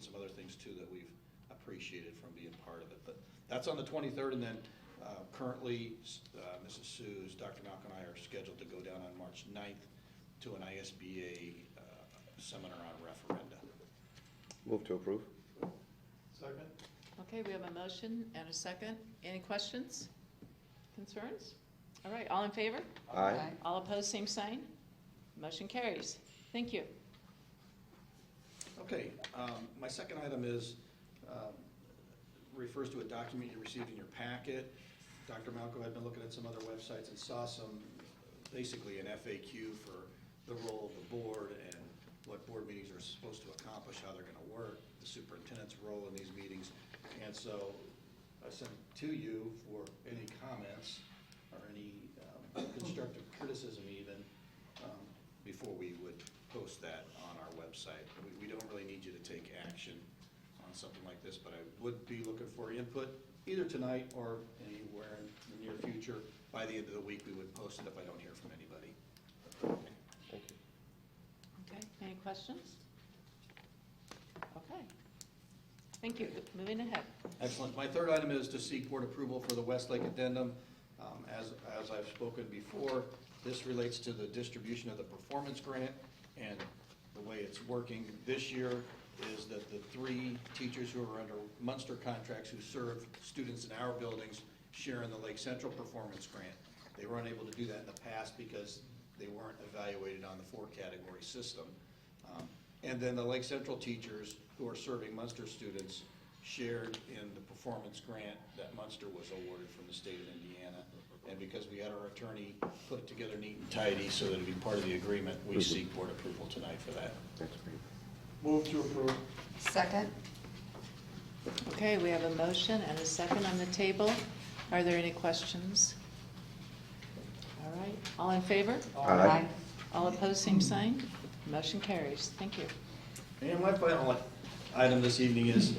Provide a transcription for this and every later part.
been some other things too that we've appreciated from being part of it. But that's on the 23rd, and then currently Mrs. Sue's, Dr. Malcolm and I are scheduled to go down on March 9th to an ISBA seminar on referenda. Move to approve. Second. Okay, we have a motion and a second. Any questions, concerns? All right, all in favor? Aye. All opposed, same sign. Motion carries. Thank you. Okay, my second item is, refers to a document you received in your packet. Dr. Malco had been looking at some other websites and saw some, basically an FAQ for the role of the board and what board meetings are supposed to accomplish, how they're gonna work, the superintendent's role in these meetings. And so I sent it to you for any comments or any constructive criticism even, before we would post that on our website. We don't really need you to take action on something like this, but I would be looking for input either tonight or anywhere in the near future. By the end of the week, we would post it if I don't hear from anybody. Thank you. Okay, any questions? Okay. Thank you. Moving ahead. Excellent. My third item is to seek board approval for the Westlake Addendum. As I've spoken before, this relates to the distribution of the performance grant, and the way it's working this year is that the 3 teachers who are under Munster contracts who serve students in our buildings share in the Lake Central performance grant. They were unable to do that in the past because they weren't evaluated on the 4-category system. And then the Lake Central teachers who are serving Munster students shared in the performance grant that Munster was awarded from the state of Indiana. And because we had our attorney put it together neat and tidy so that it'd be part of the agreement, we seek board approval tonight for that. That's great. Move to approve. Second. Okay, we have a motion and a second on the table. Are there any questions? All right, all in favor? Aye. All opposed, same sign. Motion carries. Thank you. And my final item this evening is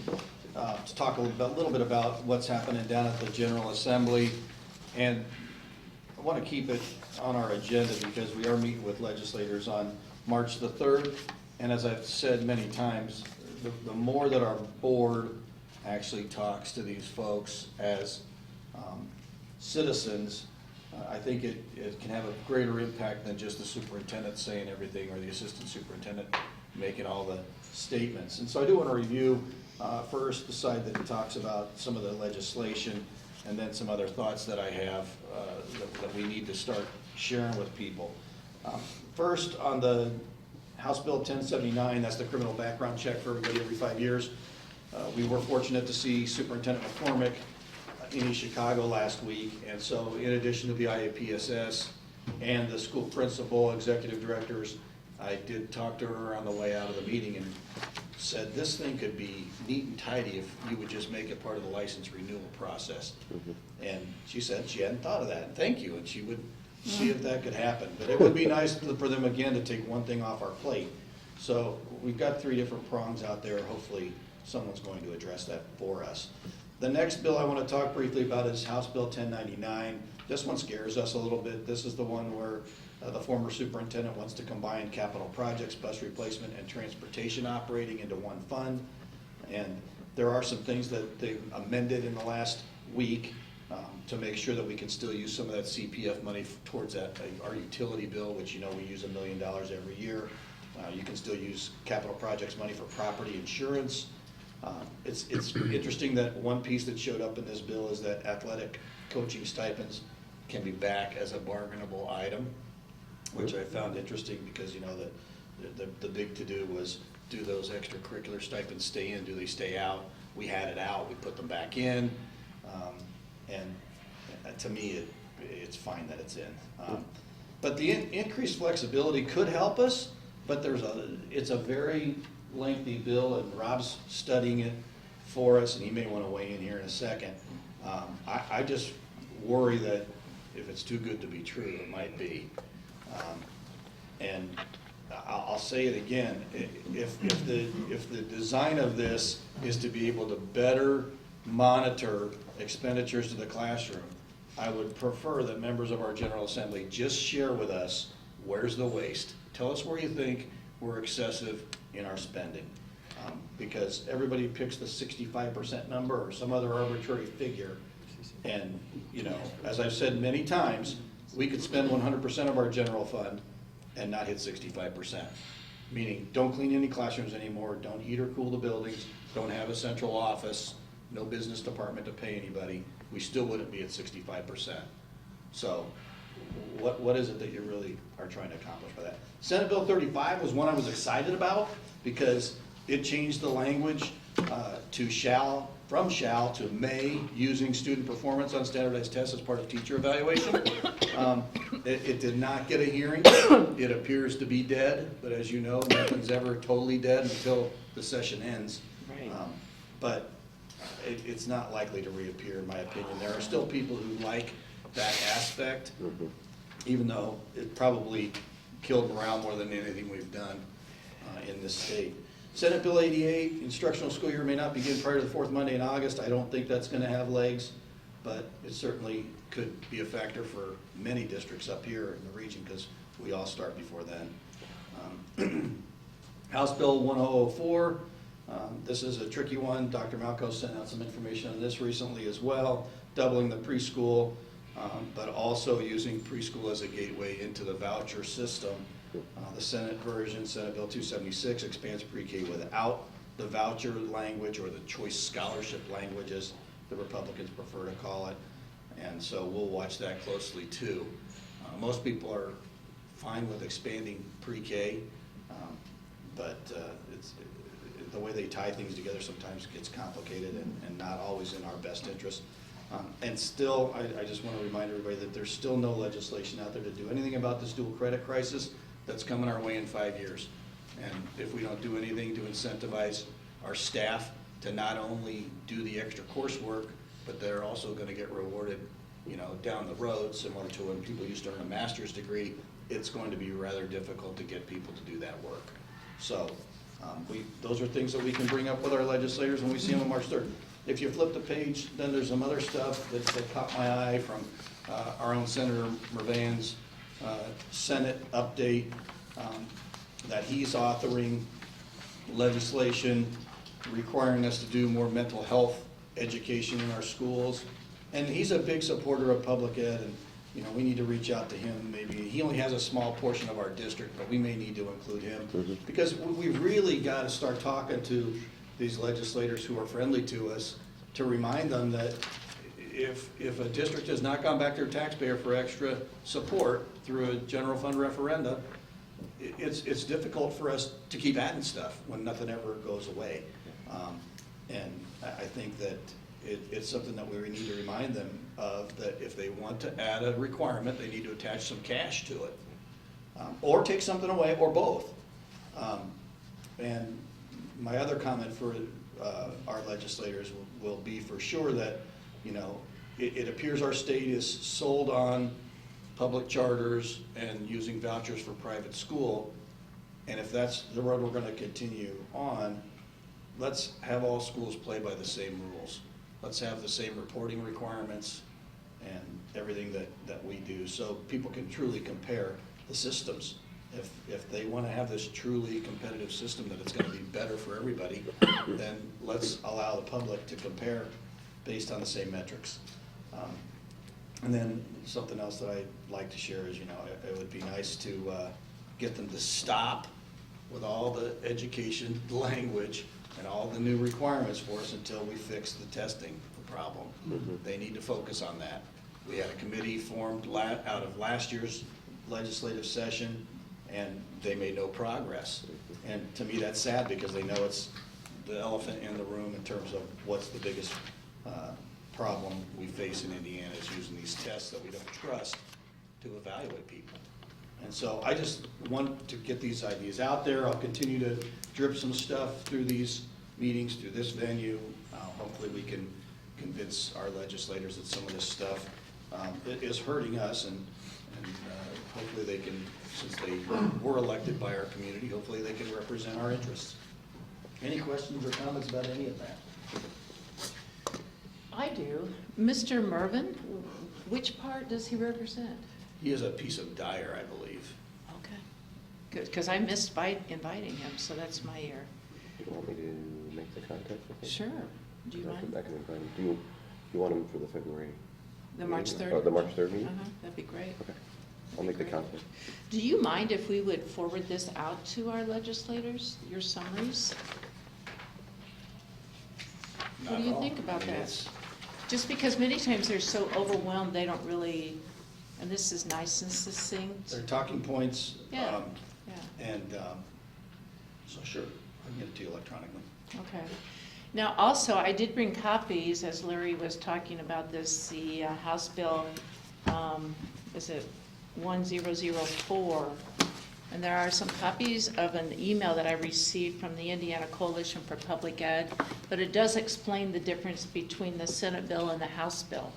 to talk a little bit about what's happening down at the General Assembly. And I want to keep it on our agenda because we are meeting with legislators on March the 3rd. And as I've said many times, the more that our board actually talks to these folks as citizens, I think it can have a greater impact than just the superintendent saying everything or the assistant superintendent making all the statements. And so I do want to review first the side that talks about some of the legislation, and then some other thoughts that I have that we need to start sharing with people. First, on the House Bill 1079, that's the criminal background check for everybody every 5 years. We were fortunate to see Superintendent McCormick in East Chicago last week, and so in addition to the IAPSS and the school principal, executive directors, I did talk to her on the way out of the meeting and said this thing could be neat and tidy if you would just make it part of the license renewal process. And she said she hadn't thought of that, and thank you, and she would see if that could happen. But it would be nice for them again to take one thing off our plate. So we've got 3 different prongs out there. Hopefully someone's going to address that for us. The next bill I want to talk briefly about is House Bill 1099. This one scares us a little bit. This is the one where the former superintendent wants to combine capital projects, bus replacement, and transportation operating into one fund. And there are some things that they amended in the last week to make sure that we can still use some of that CPF money towards that, our utility bill, which you know we use $1 million every year. You can still use capital projects money for property insurance. It's interesting that one piece that showed up in this bill is that athletic coaching stipends can be back as a bargainable item, which I found interesting because, you know, the big to-do was, do those extracurricular stipends stay in, do they stay out? We had it out, we put them back in, and to me, it's fine that it's in. But the increased flexibility could help us, but it's a very lengthy bill, and Rob's studying it for us, and he may want to weigh in here in a second. I just worry that if it's too good to be true, it might be. And I'll say it again, if the design of this is to be able to better monitor expenditures to the classroom, I would prefer that members of our General Assembly just share with us, where's the waste? Tell us where you think we're excessive in our spending. Because everybody picks the 65% number or some other arbitrary figure. And, you know, as I've said many times, we could spend 100% of our general fund and not hit 65%. Meaning, don't clean any classrooms anymore, don't heat or cool the buildings, don't have a central office, no business department to pay anybody, we still wouldn't be at 65%. So, what is it that you really are trying to accomplish by that? Senate Bill 35 was one I was excited about because it changed the language to shall, from shall to may, using student performance on standardized tests as part of teacher evaluation. It did not get a hearing. It appears to be dead, but as you know, nothing's ever totally dead until the session ends. Right. But it's not likely to reappear, in my opinion. There are still people who like that aspect, even though it probably killed morale more than anything we've done in this state. Senate Bill 88, instructional school year may not begin prior to the fourth Monday in August. I don't think that's going to have legs, but it certainly could be a factor for many districts up here in the region because we all start before then. House Bill 1004, this is a tricky one. Dr. Malco sent out some information on this recently as well, doubling the preschool, but also using preschool as a gateway into the voucher system. The Senate version, Senate Bill 276, expands pre-K without the voucher language or the choice scholarship language, as the Republicans prefer to call it. And so we'll watch that closely too. Most people are fine with expanding pre-K, but the way they tie things together sometimes gets complicated and not always in our best interest. And still, I just want to remind everybody that there's still no legislation out there to do anything about this dual credit crisis that's coming our way in 5 years. And if we don't do anything to incentivize our staff to not only do the extra coursework, but they're also going to get rewarded, you know, down the road, similar to when people used to earn a master's degree, it's going to be rather difficult to get people to do that work. So those are things that we can bring up with our legislators when we see them on March 3rd. If you flip the page, then there's some other stuff that caught my eye from our own Senator Mervan's Senate update, that he's authoring legislation requiring us to do more mental health education in our schools. And he's a big supporter of public ed, and you know, we need to reach out to him. Maybe he only has a small portion of our district, but we may need to include him because we've really got to start talking to these legislators who are friendly to us to remind them that if a district has not gone back to their taxpayer for extra support through a general fund referenda, it's difficult for us to keep adding stuff when nothing ever goes away. And I think that it's something that we need to remind them of, that if they want to add a requirement, they need to attach some cash to it. Or take something away, or both. And my other comment for our legislators will be for sure that, you know, it appears our state is sold on public charters and using vouchers for private school. And if that's the road we're going to continue on, let's have all schools play by the same rules. Let's have the same reporting requirements and everything that we do, so people can truly compare the systems. If they want to have this truly competitive system that it's going to be better for everybody, then let's allow the public to compare based on the same metrics. And then something else that I'd like to share is, you know, it would be nice to get them to stop with all the education language and all the new requirements for us until we fix the testing problem. They need to focus on that. We had a committee formed out of last year's legislative session, and they made no progress. And to me, that's sad because they know it's the elephant in the room in terms of what's the biggest problem we face in Indiana is using these tests that we don't trust to evaluate people. And so I just want to get these ideas out there. I'll continue to drip some stuff through these meetings, through this venue. Hopefully we can convince our legislators that some of this stuff is hurting us, and hopefully they can, since they were elected by our community, hopefully they can represent our interests. Any questions or comments about any of that? I do. Mr. Mervin, which part does he represent? He is a piece of Dyer, I believe. Okay, good, because I missed inviting him, so that's my year. You want me to make the contact with them? Sure. Do you mind? I can invite them. Do you want them for the February? The March meeting? 3rd? Oh, the March 3rd meeting? That'd be great. Okay. I'll make the Great. contact. Do you mind if we would forward this out to our legislators, your summaries? What do you think about that? Just because many times they're so overwhelmed, they don't really, and this is nice and succinct. They're talking points. Yeah, And, so sure, I can get it to you electronically. Okay. Now, also, I did bring copies, as Larry was talking about this, the House Bill, is it 1004? And there are some copies of an email that I received from the Indiana Coalition for Public Ed, but it does explain the difference between the Senate bill and the House bill.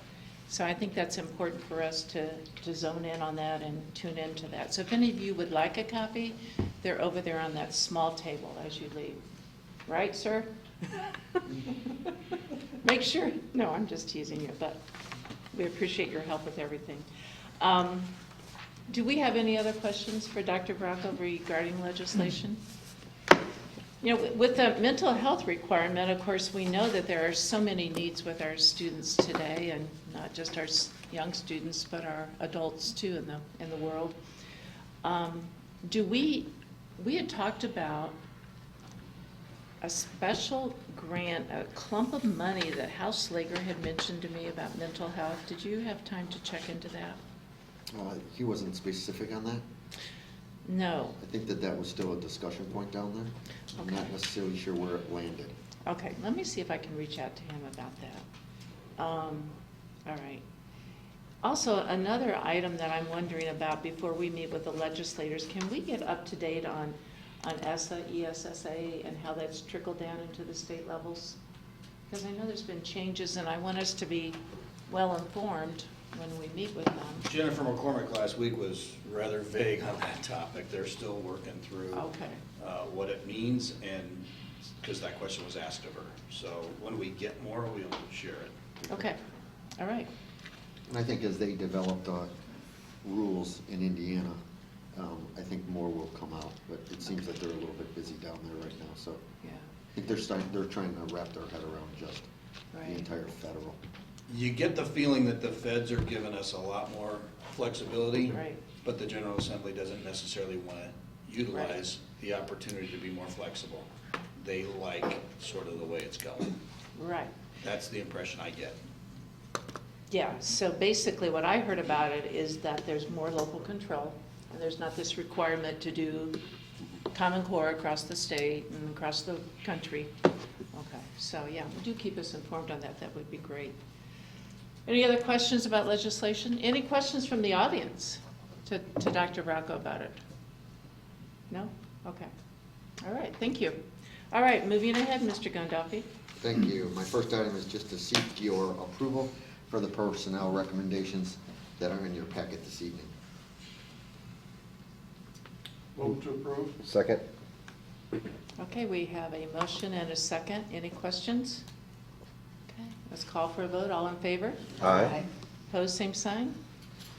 So I think that's important for us to zone in on that and tune into that. So if any of you would like a copy, they're over there on that small table as you leave. Right, sir? Make sure, no, I'm just teasing you, but we appreciate your help with everything. Do we have any other questions for Dr. Bracco regarding legislation? You know, with the mental health requirement, of course, we know that there are so many needs with our students today, and not just our young students, but our adults too in the world. We had talked about a special grant, a clump of money that House Slager had mentioned to me about mental health. Did you have time to check into that? He wasn't specific on that. No. I think that was still a discussion point down there. I'm Okay. not necessarily sure where it landed. Okay, let me see if I can reach out to him about that. All right. Also, another item that I'm wondering about before we meet with the legislators, can we get up to date on ESSA, ESSA, and how that's trickled down into the state levels? Because I know there's been changes, and I want us to be well-informed when we meet with them. Jennifer McCormick last week was rather vague on that topic. They're still working through Okay. what it means, and because that question was asked of her. So when we get more, we'll share it. Okay, all right. And I think as they develop rules in Indiana, I think more will come out. But it seems like they're a little bit busy down there right now. So Yeah, I think they're trying to wrap their head around just right. the entire federal. You get the feeling that the feds are giving us a lot more flexibility. Right. But the General Assembly doesn't necessarily want to utilize the opportunity to be more flexible. They like sort of the way it's going. Right. That's the impression I get. Yeah, so basically what I heard about it is that there's more local control, and there's not this requirement to do Common Core across the state and across the country. Okay, so yeah, do keep us informed on that, that would be great. Any other questions about legislation? Any questions from the audience to Dr. Bracco about it? No? Okay. All right, thank you. All right, moving ahead, Mr. Gandolfi. Thank you. My first item is just to seek your approval for the personnel recommendations that are in your packet this evening. Move to approve. Second? Okay, we have a motion and a second. Any questions? Okay, let's call for a vote. All in favor? Aye. Opposed, same sign?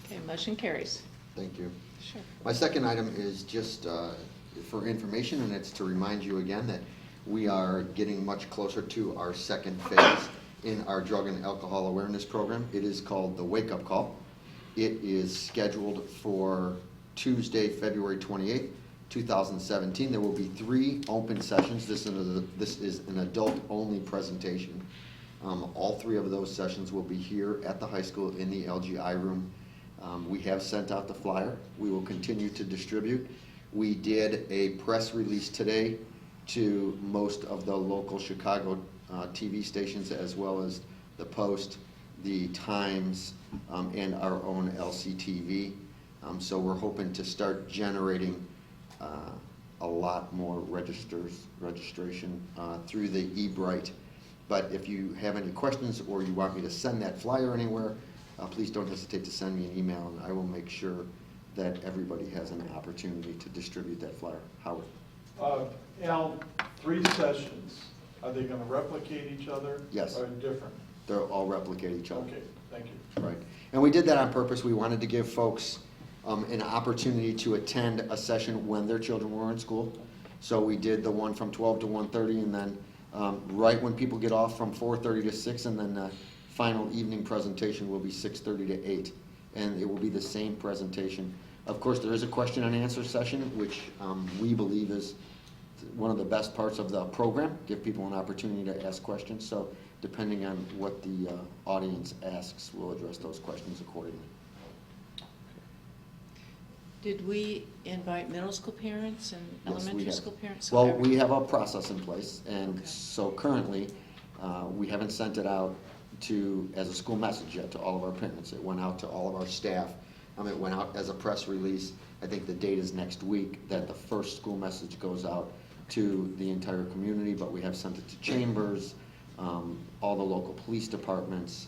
Okay, motion carries. Thank you. Sure. My second item is just for information, and it's to remind you again that we are getting much closer to our second phase in our drug and alcohol awareness program. It is called the Wake Up Call. It is scheduled for Tuesday, February 28th, 2017. There will be 3 open sessions. This is an adult-only presentation. All 3 of those sessions will be here at the high school in the LGI room. We have sent out the flyer. We will continue to distribute. We did a press release today to most of the local Chicago TV stations, as well as the Post, the Times, and our own LCTV. So we're hoping to start generating a lot more registration through the eBrite. But if you have any questions or you want me to send that flyer anywhere, please don't hesitate to send me an email, and I will make sure that everybody has an opportunity to distribute that flyer. Howard? Al, 3 sessions, are they going to replicate each other? Yes. Or different? They'll all replicate each other. Okay, thank you. Right. And we did that on purpose. We wanted to give folks an opportunity to attend a session when their children were in school So we did the one from 12 to 1:30, and then right when people get off from 4:30 to 6, and then the final evening presentation will be 6:30 to 8. And it will be the same presentation. Of course, there is a question and answer session, which we believe is one of the best parts of the program, give people an opportunity to ask questions. So depending on what the audience asks, we'll address those questions accordingly. Did we invite middle school parents and Yes, we elementary have. school parents? Well, Okay. we have a process in place, and Okay. so currently, we haven't sent it out as a school message yet to all of our parents. It went out to all of our staff. It went out as a press release. I think the date is next week that the first school message goes out to the entire community, but we have sent it to chambers, all the local police departments.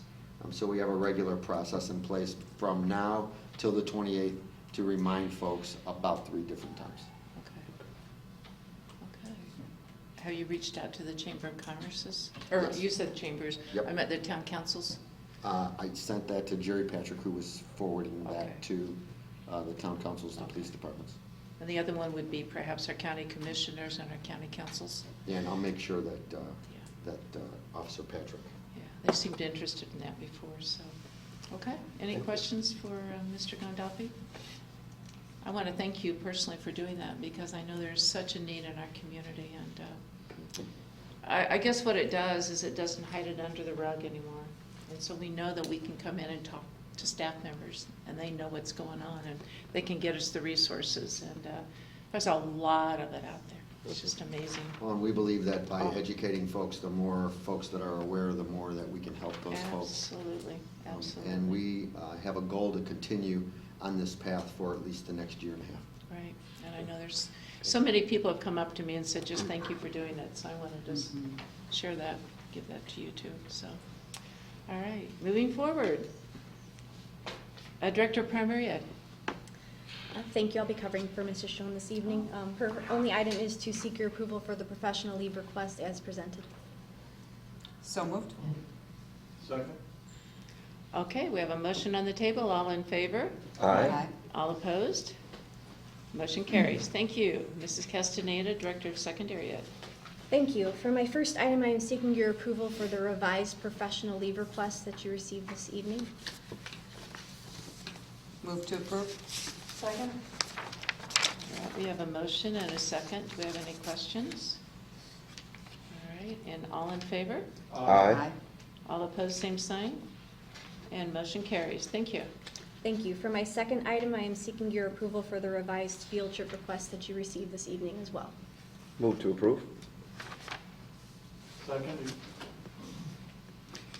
So we have a regular process in place from now till the 28th to remind folks about 3 different times. Okay. Have you reached out to the Chamber of Commerce's? Or Yes. you said chambers. Yep. I meant the town councils. I sent that to Jerry Patrick, who was forwarding Okay. that to the town councils and police departments. And the other one would be perhaps our county commissioners and our county councils. Yeah, and I'll make sure that, Yeah. Officer Patrick. Yeah, they seemed interested in that before, so. Okay, any questions for Mr. Gandolfi? I want to thank you personally for doing that, because I know there's such a need in our community, and I guess what it does is it doesn't hide it under the rug anymore. And so we know that we can come in and talk to staff members, and they know what's going on, and they can get us the resources, and there's a lot of it out there. It's just amazing. Well, and we believe that by educating folks, the more folks that are aware, the more that we can help those folks. Absolutely, absolutely. And we have a goal to continue on this path for at least the next year and a half. Right, and I know there's, so many people have come up to me and said, just thank you for doing it, so I want to just share that, give that to you too, so. All right, moving forward. Director of Primary Ed. Thank you. I'll be covering for Mrs. Schoen this evening. Her only item is to seek your approval for the professional leave request as presented. So moved. Second? Okay, we have a motion on the table, all in favor? Aye. All opposed? Motion carries. Thank you. Mrs. Castaneda, Director of Secondary Ed. Thank you. For my first item, I am seeking your approval for the revised professional leave request that you received this evening. Move to approve. Second. All right, we have a motion and a second. Do we have any questions? All right, and all in favor? Aye. All opposed, same sign. And motion carries. Thank you. Thank you. For my second item, I am seeking your approval for the revised field trip request that you received this evening as well. Move to approve. Second?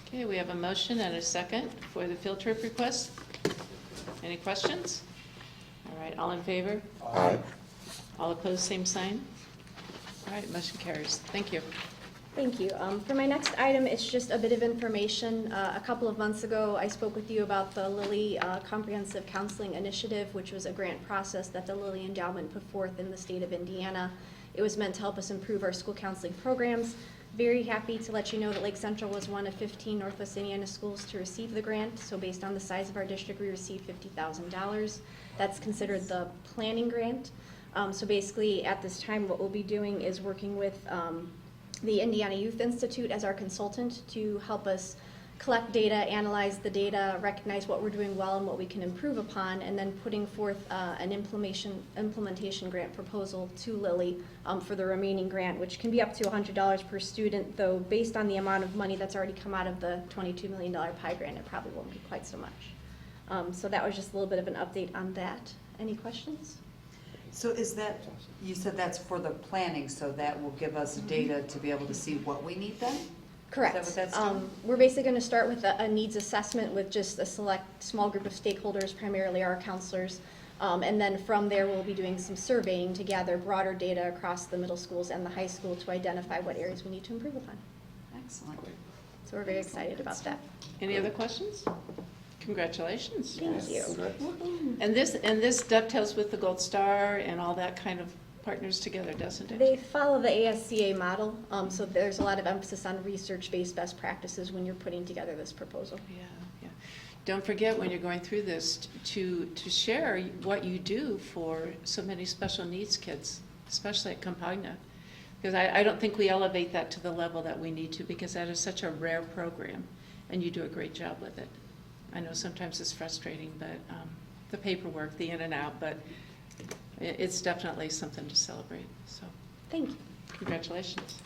Okay, we have a motion and a second for the field trip request. Any questions? All right, all in favor? Aye. All opposed, same sign. All right, motion carries. Thank you. Thank you. For my next item, it's just a bit of information. A couple of months ago, I spoke with you about the Lilly Comprehensive Counseling Initiative, which was a grant process that the Lilly Endowment put forth in the state of Indiana. It was meant to help us improve our school counseling programs. Very happy to let you know that Lake Central was one of 15 Northwest Indiana schools to receive the grant. So based on the size of our district, we received $50,000. That's considered the planning grant. So basically, at this time, what we'll be doing is working with the Indiana Youth Institute as our consultant to help us collect data, analyze the data, recognize what we're doing well and what we can improve upon, and then putting forth an implementation grant proposal to Lilly for the remaining grant, which can be up to $100 per student, though based on the amount of money that's already come out of the $22 million pie grant, it probably won't be quite so much. So that was just a little bit of an update on that. Any questions? So is that, you said that's for the planning, so that will give us data to be able to see what we need then? Correct. Is that what that's doing? We're basically going to start with a needs assessment with just a select small group of stakeholders, primarily our counselors. And then from there, we'll be doing some surveying to gather broader data across the middle schools and the high school to identify what areas we need to improve upon. Excellent. So we're very excited about that. Any other questions? Congratulations. Thank you. Congrats. And this dovetails with the Gold Star and all that kind of partners together, doesn't it? They follow the ASCA model, so there's a lot of emphasis on research-based best practices when you're putting together this proposal. Yeah, yeah. Don't forget when you're going through this to share what you do for so many special needs kids. especially at Campagna. Because I don't think we elevate that to the level that we need to, because that is such a rare program, and you do a great job with it. I know sometimes it's frustrating, but the paperwork, the in and out, but it's definitely something to celebrate, so Thank you. congratulations.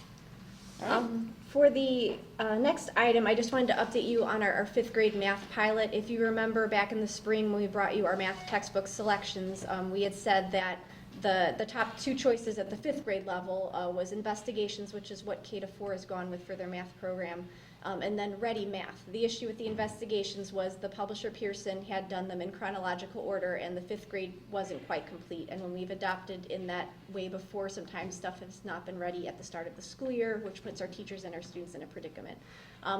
All right. For the next item, I just wanted to update you on our fifth grade math pilot. If you remember back in the spring when we brought you our math textbook selections, we had said that the top two choices at the fifth grade level was investigations, which is what K-4 has gone with for their math program, and then Ready Math. The issue with the investigations was the publisher Pearson had done them in chronological order, and the fifth grade wasn't quite complete. And when we've adopted in that way before, sometimes stuff has not been ready at the start of the school year, which puts our teachers and our students in a predicament.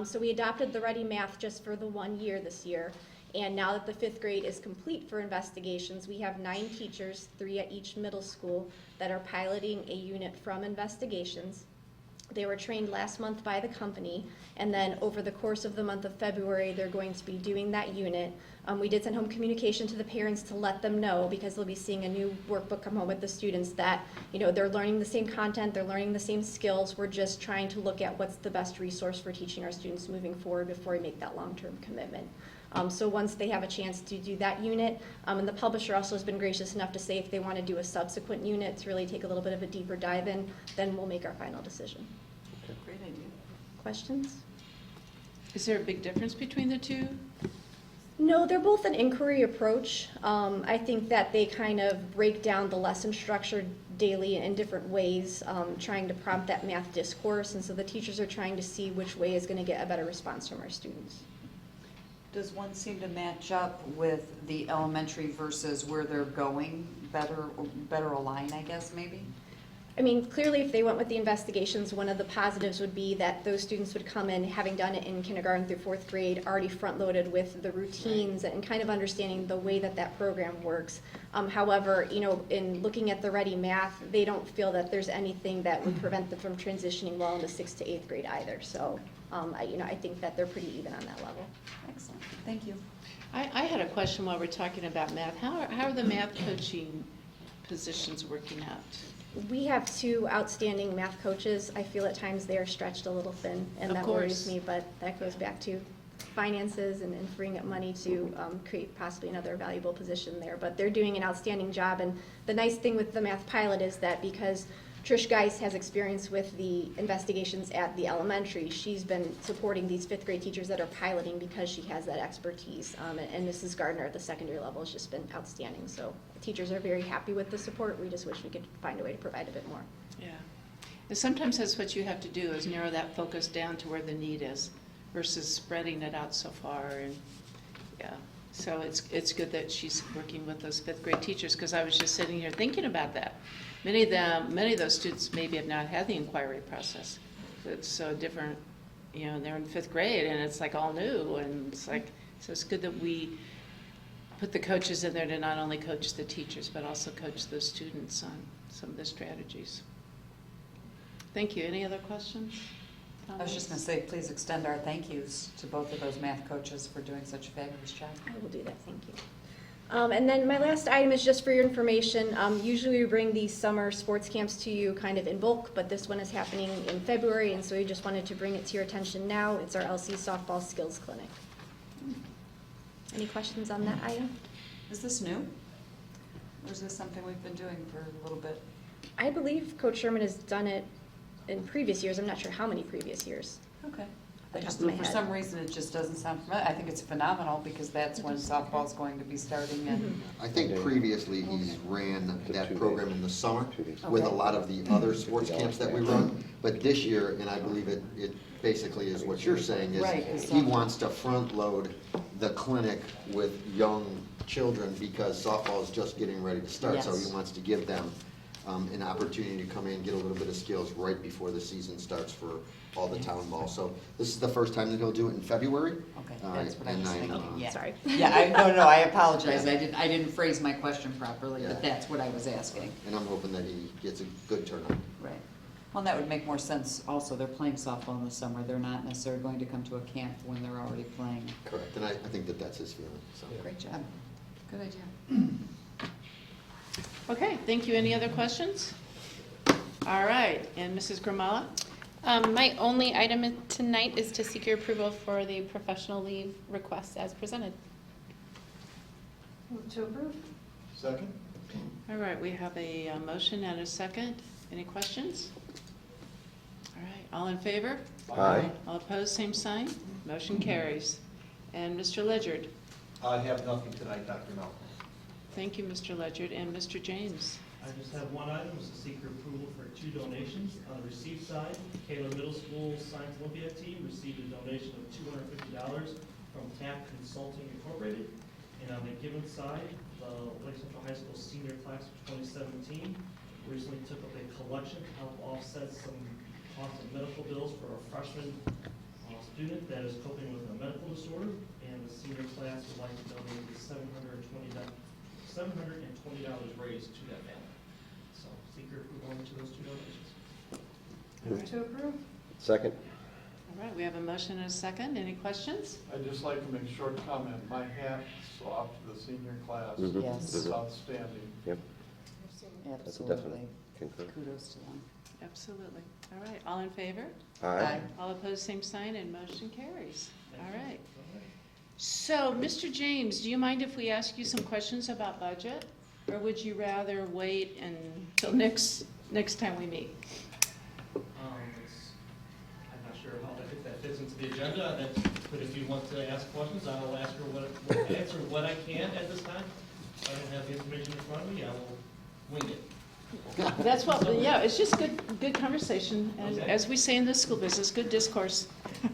So we adopted the Ready Math just for the 1 year this year. And now that the fifth grade is complete for investigations, we have 9 teachers, 3 at each middle school, that are piloting a unit from investigations. They were trained last month by the company, and then over the course of the month of February, they're going to be doing that unit. We did send home communication to the parents to let them know, because they'll be seeing a new workbook come home with the students, that they're learning the same content, they're learning the same skills. We're just trying to look at what's the best resource for teaching our students moving forward before we make that long-term commitment. So once they have a chance to do that unit, and the publisher also has been gracious enough to say if they want to do a subsequent unit to really take a little bit of a deeper dive in, then we'll make our final decision. Great idea. Questions? Is there a big difference between the two? No, they're both an inquiry approach. I think that they kind of break down the lesson structure daily in different ways, trying to prompt that math discourse, and so the teachers are trying to see which way is going to get a better response from our students. Does one seem to match up with the elementary versus where they're going, better align, I guess, maybe? I mean, clearly, if they went with the investigations, one of the positives would be that those students would come in, having done it in kindergarten through 4th grade, already front-loaded with the routines and kind of understanding the way that that program works. However, in looking at the Ready Math, they don't feel that there's anything that would prevent them from transitioning well into 6th to 8th grade either. So, I think that they're pretty even on that level. Excellent, thank you. I had a question while we're talking about math. How are the math coaching positions working out? We have 2 outstanding math coaches. I feel at times they are stretched a little thin, and Of that course. worries me, but that goes back to finances and freeing up money to create possibly another valuable position there. But they're doing an outstanding job, and the nice thing with the math pilot is that because Trish Geis has experience with the investigations at the elementary, she's been supporting these 5th grade teachers that are piloting because she has that expertise. And Mrs. Gardner at the secondary level has just been outstanding. So teachers are very happy with the support. We just wish we could find a way to provide a bit more. Yeah. And sometimes that's what you have to do, is narrow that focus down to where the need is versus spreading it out so far. And yeah, so it's good that she's working with those 5th grade teachers, because I was just sitting here thinking about that. Many of those students maybe have not had the inquiry process. It's so different, they're in 5th grade and it's like all new, and it's like, so it's good that we put the coaches in there to not only coach the teachers, but also coach the students on some of the strategies. Thank you. Any other questions? I was just going to say, please extend our thank yous to both of those math coaches for doing such a fabulous job. I will do that, thank you. And then my last item is just for your information. Usually we bring these summer sports camps to you kind of in bulk, but this one is happening in February, and so we just wanted to bring it to your attention now. It's our LC Softball Skills Clinic. Any questions on that item? Is this new? Or is this something we've been doing for a little bit? I believe Coach Sherman has done it in previous years. I'm not sure how many previous years. Okay. the I top just, of my for head. some reason, it just doesn't sound familiar. I think it's phenomenal because that's when softball's going to be starting and, I think previously he's ran that program in the summer with a Okay. lot of the other sports camps that we run. But this year, and I believe it basically is what you're saying, Right, is is he softball. wants to front load the clinic with young children because softball is just getting ready to start. So Yes. he wants to give them an opportunity to come in, get a little bit of skills right before the season starts for all the town ball. So this is the first time that he'll do it in February. okay, that's what I and was I'm, thinking, yeah. Sorry. Yeah, no, I apologize. I didn't phrase my question properly, but Yeah. that's what I was asking. And I'm hoping that he gets a good turnout. Right. Well, that would make more sense also. They're playing softball in the summer. They're not necessarily going to come to a camp when they're already playing. Correct, and I think that that's his feeling, so. Great job. Good idea. Okay, thank you. Any other questions? All right, and Mrs. Gramala? My only item tonight is to seek your approval for the professional leave request as presented. Move to approve. Second? All right, we have a motion and a second. Any questions? All right, all in favor? Aye. All opposed, same sign. Motion carries. And Mr. Ledgerd? I have nothing tonight, Dr. Malcolm. Thank you, Mr. Ledgerd. And Mr. James? I just have one item, is to seek your approval for 2 donations. On the receipt side, Kayla Middle School Science Olympiad team received a donation of $250 from TAC Consulting Incorporated. And on the given side, the Lake Central High School senior class of 2017 recently took up a collection to help offset some cost of medical bills for a freshman student that is coping with a medical disorder. And the senior class would like to donate the $720 raised to that family. So seek your approval on each of those 2 donations. Move to approve. Second? All right, we have a motion and a second. Any questions? I'd just like to make a short comment. My hat's off to the senior class. Mhm. Yes. It's outstanding. Yep. That's a definite Absolutely. concur. Kudos to them. Absolutely. All right, all in favor? Aye. All opposed, same sign, and motion carries. Thank All you. right. So, Mr. James, do you mind if we ask you some questions about budget? Or would you rather wait until next time we meet? I'm not sure how if that fits into the agenda, but if you want to ask questions, I will answer what I can at this time. If I don't have the information in front of me, I will wing it. That's what, yeah, it's just good conversation, Okay. as we say in the school business, good discourse.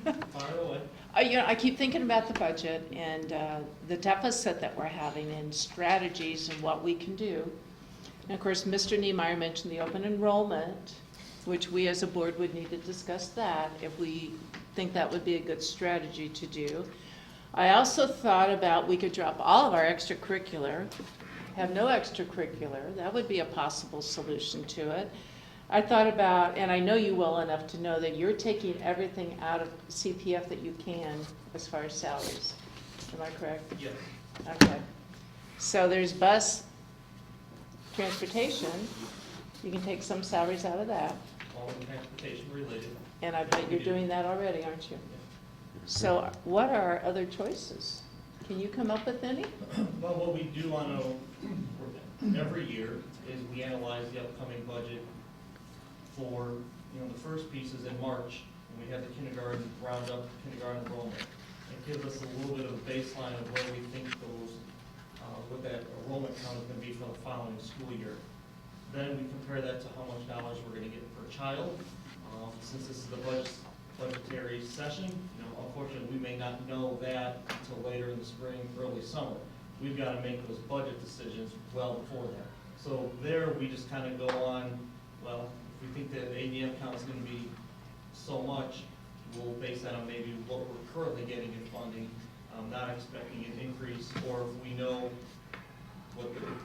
Fire away. I keep thinking about the budget and the deficit that we're having and strategies and what we can do. And of course, Mr. Niemeyer mentioned the open enrollment, which we as a board would need to discuss that if we think that would be a good strategy to do. I also thought about we could drop all of our extracurricular, have no extracurricular. That would be a possible solution to it. I thought about, and I know you well enough to know that you're taking everything out of CPF that you can as far as salaries. Am I correct? Yes. Okay. So there's bus, transportation. You can take some salaries out of that. All transportation related. And I bet you're doing that already, aren't you? So what are our other choices? Can you come up with any? Well, what we do every year is we analyze the upcoming budget for, the first piece is in March, and we have the kindergarten roundup, kindergarten enrollment. It gives us a little bit of a baseline of where we think what that enrollment count is going to be for the following school year. Then we compare that to how much dollars we're going to get per child. Since this is the budgetary session, unfortunately, we may not know that until later in the spring, early summer. We've got to make those budget decisions well before that. So there, we just kind of go on, well, if we think that the ADM count is going to be so much, we'll base that on maybe what we're currently getting in funding, not expecting an increase, or if we know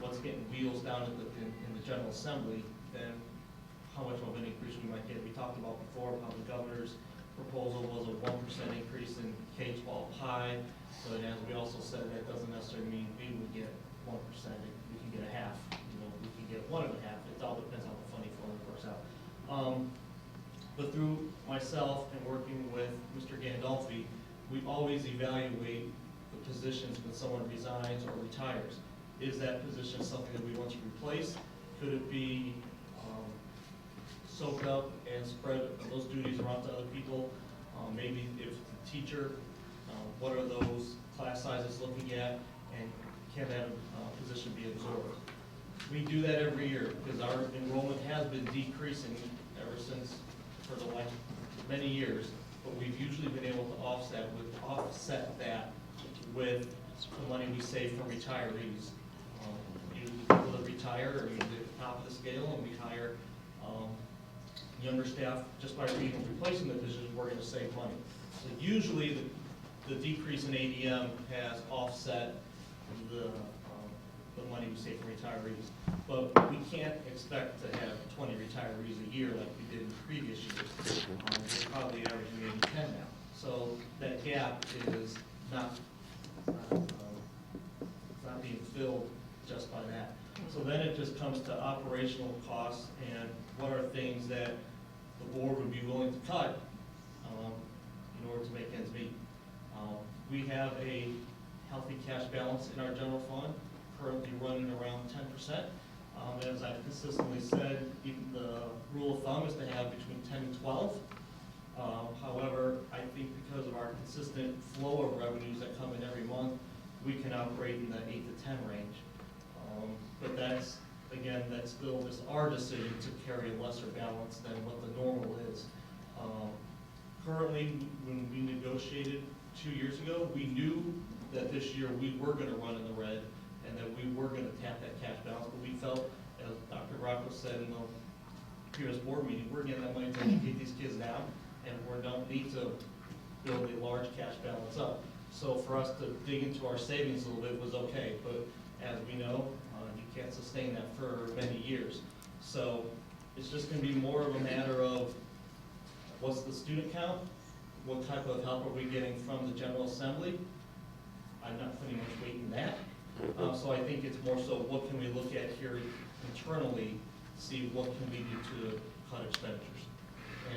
what's getting wheels down in the General Assembly, then how much of an increase we might get. We talked about before how the governor's proposal was a 1% increase in K-12 high, but as we also said, that doesn't necessarily mean we would get 1%. We can get a half, we can get 1.5. It all depends on how the funding formula works out. But through myself and working with Mr. Gandolfi, we always evaluate the positions when someone resigns or retires. Is that position something that we want to replace? Could it be soaked up and spread those duties around to other people? Maybe if the teacher, what are those class sizes looking at, and can that position be absorbed? We do that every year because our enrollment has been decreasing ever since for the last many years, but we've usually been able to offset that with the money we save from retirees. Usually people that retire are usually at the top of the scale, and we hire younger staff just by replacing the positions. We're going to save money. So usually the decrease in ADM has offset the money we save from retirees. But we can't expect to have 20 retirees a year like we did in previous years. We're probably averaging maybe 10 now. So that gap is not being filled just by that. So then it just comes to operational costs and what are things that the board would be willing to cut in order to make ends meet. We have a healthy cash balance in our general fund, currently running around 10%. As I've consistently said, even the rule of thumb is to have between 10 and 12. However, I think because of our consistent flow of revenues that come in every month, we can operate in the 8 to 10 range. But that's, again, that's still just our decision to carry a lesser balance than what the normal is. Currently, when we negotiated 2 years ago, we knew that this year we were going to run in the red and that we were going to tap that cash balance, but we felt, as Dr. Rocco said in the previous board meeting, we're getting that money to educate these kids now, and we don't need to build a large cash balance up. So for us to dig into our savings a little bit was okay, but as we know, you can't sustain that for many years. So it's just going to be more of a matter of what's the student count, what type of help are we getting from the General Assembly. I'm not putting much weight in that. So I think it's more so what can we look at here internally, see what can we do to cut expenditures.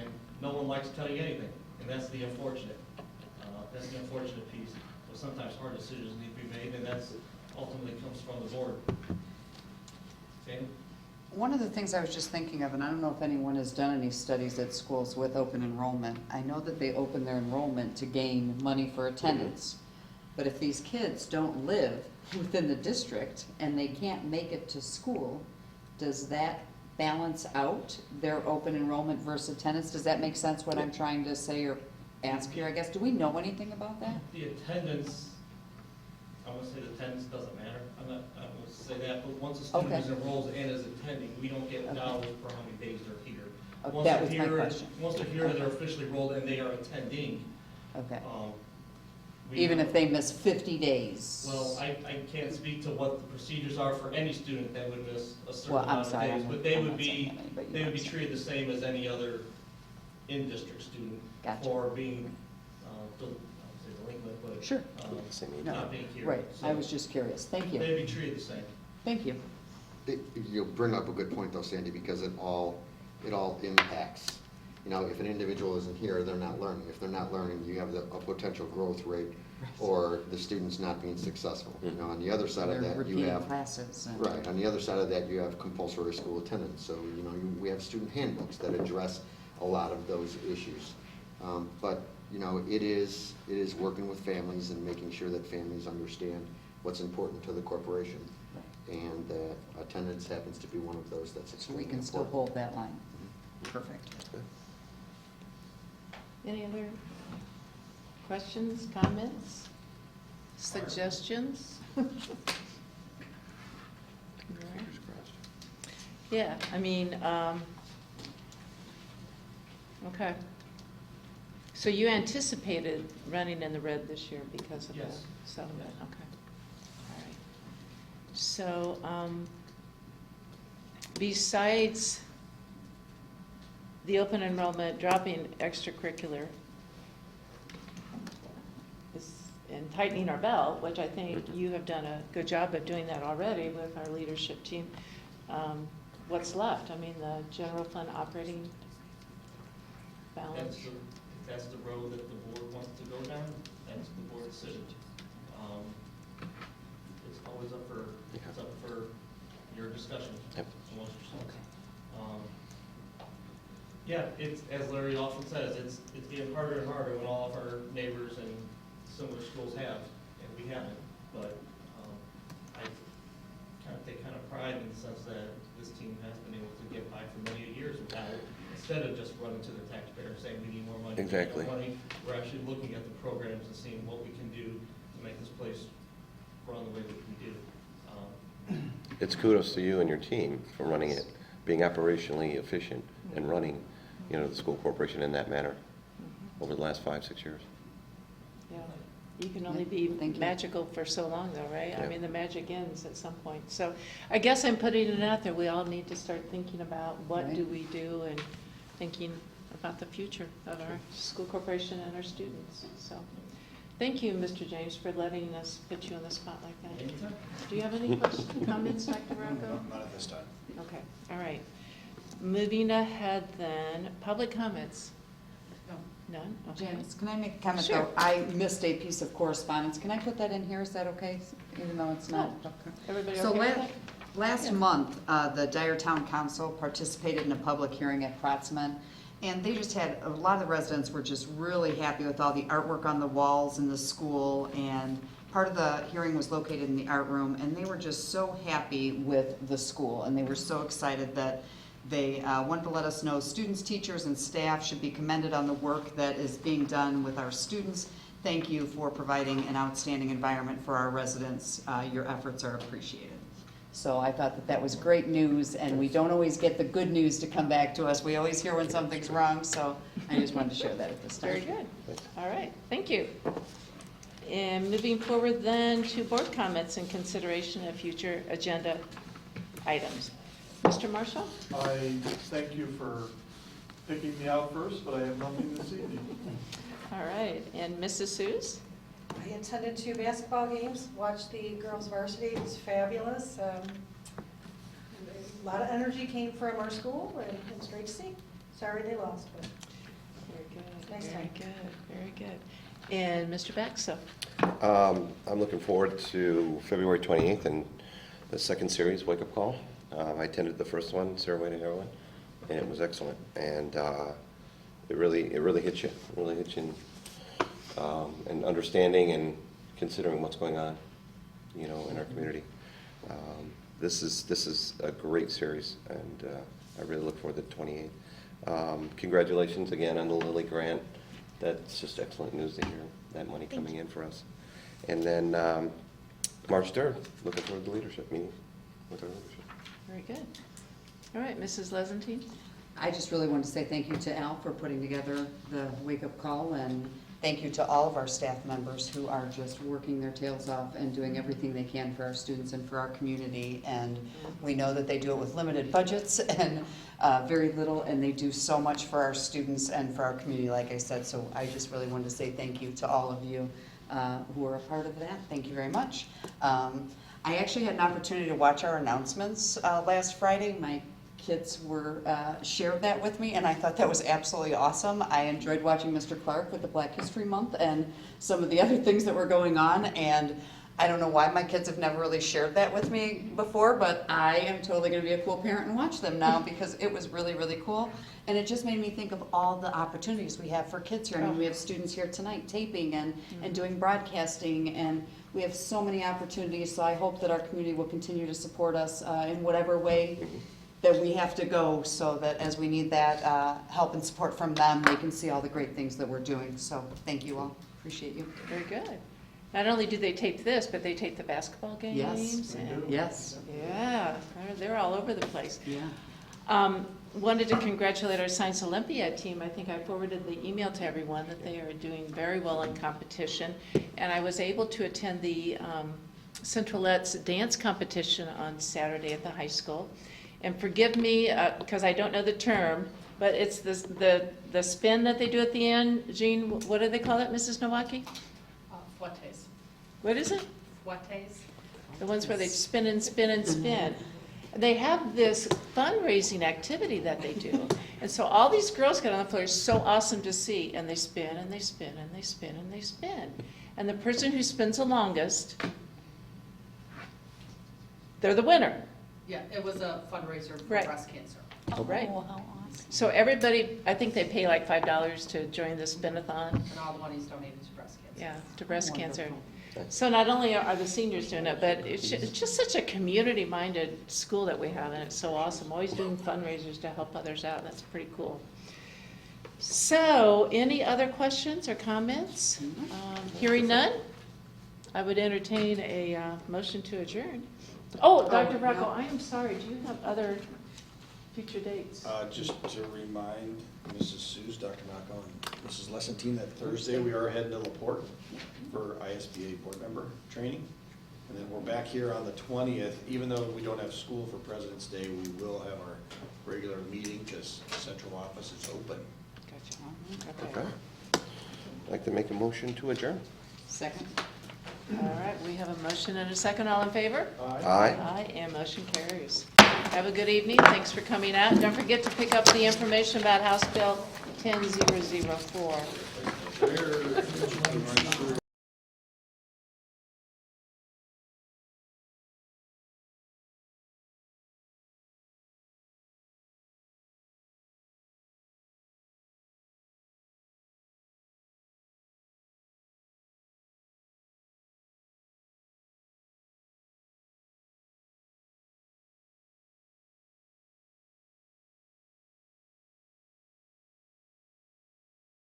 And no one likes cutting anything, and that's the unfortunate. That's the unfortunate piece. So sometimes hard decisions need to be made, and that's ultimately comes from the board. Okay? One of the things I was just thinking of, and I don't know if anyone has done any studies at schools with open enrollment. I know that they open their enrollment to gain money for attendance. But if these kids don't live within the district and they can't make it to school, does that balance out their open enrollment versus attendance? Does that make sense what I'm trying to say or ask here, I guess? Do we know anything about that? The attendance, I want to say the attendance doesn't matter. I'm going to say that, but once a student Okay. is enrolled and is attending, we don't get dollars for how many days they're here. Okay, Once that they're was my here- question. Once they're here, they're officially enrolled and they are attending. Okay. we- Even if they miss 50 days? Well, I can't speak to what the procedures are for any student that would miss a certain Well, I'm amount of sorry, days, I'm but they not would saying be, any, but you they would be know. treated the same as any other in-district student Gotcha. for being, I would say delinquent, but. Sure. No, Not being here. right, I So was just curious. Thank you. They'd be treated the same. Thank you. You bring up a good point though, Sandy, because it all impacts. You know, if an individual isn't here, they're not learning. If they're not learning, you have a potential growth rate or the student's not being successful. You know, on the other side of They're that, you repeating have. classes. and- Right, on the other side of that, you have compulsory school attendance. So, you know, we have student handbooks that address a lot of those issues. But, you know, it is working with families and making sure that families understand what's important to the corporation. And attendance happens to be one of those that's So we extremely can still important. hold that line. Perfect. Any other questions, comments, suggestions? Yeah, I mean, okay. So you anticipated running in the red this year because of the Yes. settlement? Yes. Okay. All right. So, besides the open enrollment, dropping extracurricular and tightening our belt, which I think you have done a good job of doing that already with our leadership team. What's left? I mean, the general fund operating balance. If that's the road that the board wants to go down, that's the board's decision. It's always up for your discussion amongst yourselves. Yeah, it's, as Larry often says, it's getting harder and harder when all of our neighbors and similar schools have, and we haven't. But I take pride in the sense that this team has been able to get by for many years without, instead of just running to the taxpayer saying we need more money. Exactly. We need more money. We're actually looking at the programs and seeing what we can do to make this place run the way that we do. It's kudos to you and your team for running it, being operationally efficient and running, you know, the school corporation in that manner over the last 5-6 years. Yeah, you can only be Thank you. magical for so long though, right? I Yeah. mean, the magic ends at some point. So I guess I'm putting it out there, we all need to start thinking about what Right. do we do and thinking about the future of our school corporation and our students. So, Thank you, Mr. James, for letting us put you on the spot like that. Do you have any questions, comments, Dr. Rocco? Not at this time. Okay, all right. Moving ahead then, public comments? None? Okay. Janice, can I make a comment Sure. though? I missed a piece of correspondence. Can I put that in here? Is that okay? Even though it's not. Everybody So okay with that? last Yeah. month, the Dyer Town Council participated in a public hearing at Protzman. And they just had, a lot of the residents were just really happy with all the artwork on the walls in the school. And part of the hearing was located in the art room. And they were just so happy with the school. And they were so excited that they wanted to let us know students, teachers, and staff should be commended on the work that is being done with our students. Thank you for providing an outstanding environment for our residents. Your efforts are appreciated. So I thought that that was great news, and we don't always get the good news to come back to us. We always hear when something's wrong, so I just wanted to share that at this time. Very good. All right, thank you. And moving forward then to board comments and consideration of future agenda items. Mr. Marshall? I thank you for picking me out first, but I have nothing this evening. All right, and Mrs. Suze? I attended 2 basketball games, watched the girls varsity, it was fabulous. A lot of energy came from our school, and it was great to see. Sorry they lost, but Very good. Next Very time. good, very good. And Mr. Baxo? I'm looking forward to February 28th and the second series, Wake Up Call. I attended the first one, Sarah Wayne and Heroin, and it was excellent. And it really hits you. It really hits you in understanding and considering what's going on, in our community. This is a great series, and I really look forward to the 28th. Congratulations again on the Lilly grant. That's just excellent news to hear that money coming in for us. And then March 3rd, looking forward to the leadership meeting with our leadership. Very good. All right, Mrs. Lesentine? I just really want to say thank you to Al for putting together the wake-up call, and thank you to all of our staff members who are just working their tails off and doing everything they can for our students and for our community. And we know that they do it with limited budgets and very little, and they do so much for our students and for our community, like I said. So I just really wanted to say thank you to all of you who are a part of that. Thank you very much. I actually had an opportunity to watch our announcements last Friday. My kids were shared that with me, and I thought that was absolutely awesome. I enjoyed watching Mr. Clark with the Black History Month and some of the other things that were going on, and I don't know why my kids have never really shared that with me before, but I am totally going to be a cool parent and watch them now because it was really, really cool. And it just made me think of all the opportunities we have for kids here. I mean, we have students here tonight taping and doing broadcasting, and we have so many opportunities. So I hope that our community will continue to support us in whatever way that we have to go, so that as we need that help and support from them, they can see all the great things that we're doing. So thank you all. Appreciate you. Very good. Not only do they tape this, but they tape the basketball games. Yes, and- yes, Yeah, they're all over the place. yeah. Wanted to congratulate our Science Olympiad team. I think I forwarded the email to everyone that they are doing very well in competition. And I was able to attend the Centralette's dance competition on Saturday at the high school. And forgive me, because I don't know the term, but it's the spin that they do at the end. Jean, what do they call it, Mrs. Nowacki? Fuertes. What is it? Fuertes. The ones where they spin and spin and spin. They have this fundraising activity that they do. And so all these girls get on the floor. It's so awesome to see. And they spin and they spin and they spin and they spin. And the person who spins the longest, they're the winner. Yeah, it was a fundraiser for Right. breast cancer. Oh, right. Oh, how awesome. So everybody, I think they pay like $5 to join the spin-a-thon. And all the money's donated to breast cancer. Yeah, to breast cancer. Wonderful. So not only are the seniors doing it, but it's just such a community-minded school that we have, and it's so awesome. Always doing fundraisers to help others out. That's pretty cool. So, any other questions or comments? Hearing none, I would entertain a motion to adjourn. Oh, Dr. Rocco, I am sorry. Do you have other future dates? Just to remind Mrs. Suze, Dr. Nacco, and Mrs. Lesentine that Thursday we are heading to LaPorte for ISBA board member training. And then we're back here on the 20th. Even though we don't have school for President's Day, we will have our regular meeting because central office is open. Gotcha. Okay. Okay. I'd like to make a motion to adjourn. Second? All right, we have a motion and a second. All in favor? Aye. Aye, and motion carries. Have a good evening. Thanks for coming out. And don't forget to pick up the information about House Bill 10004.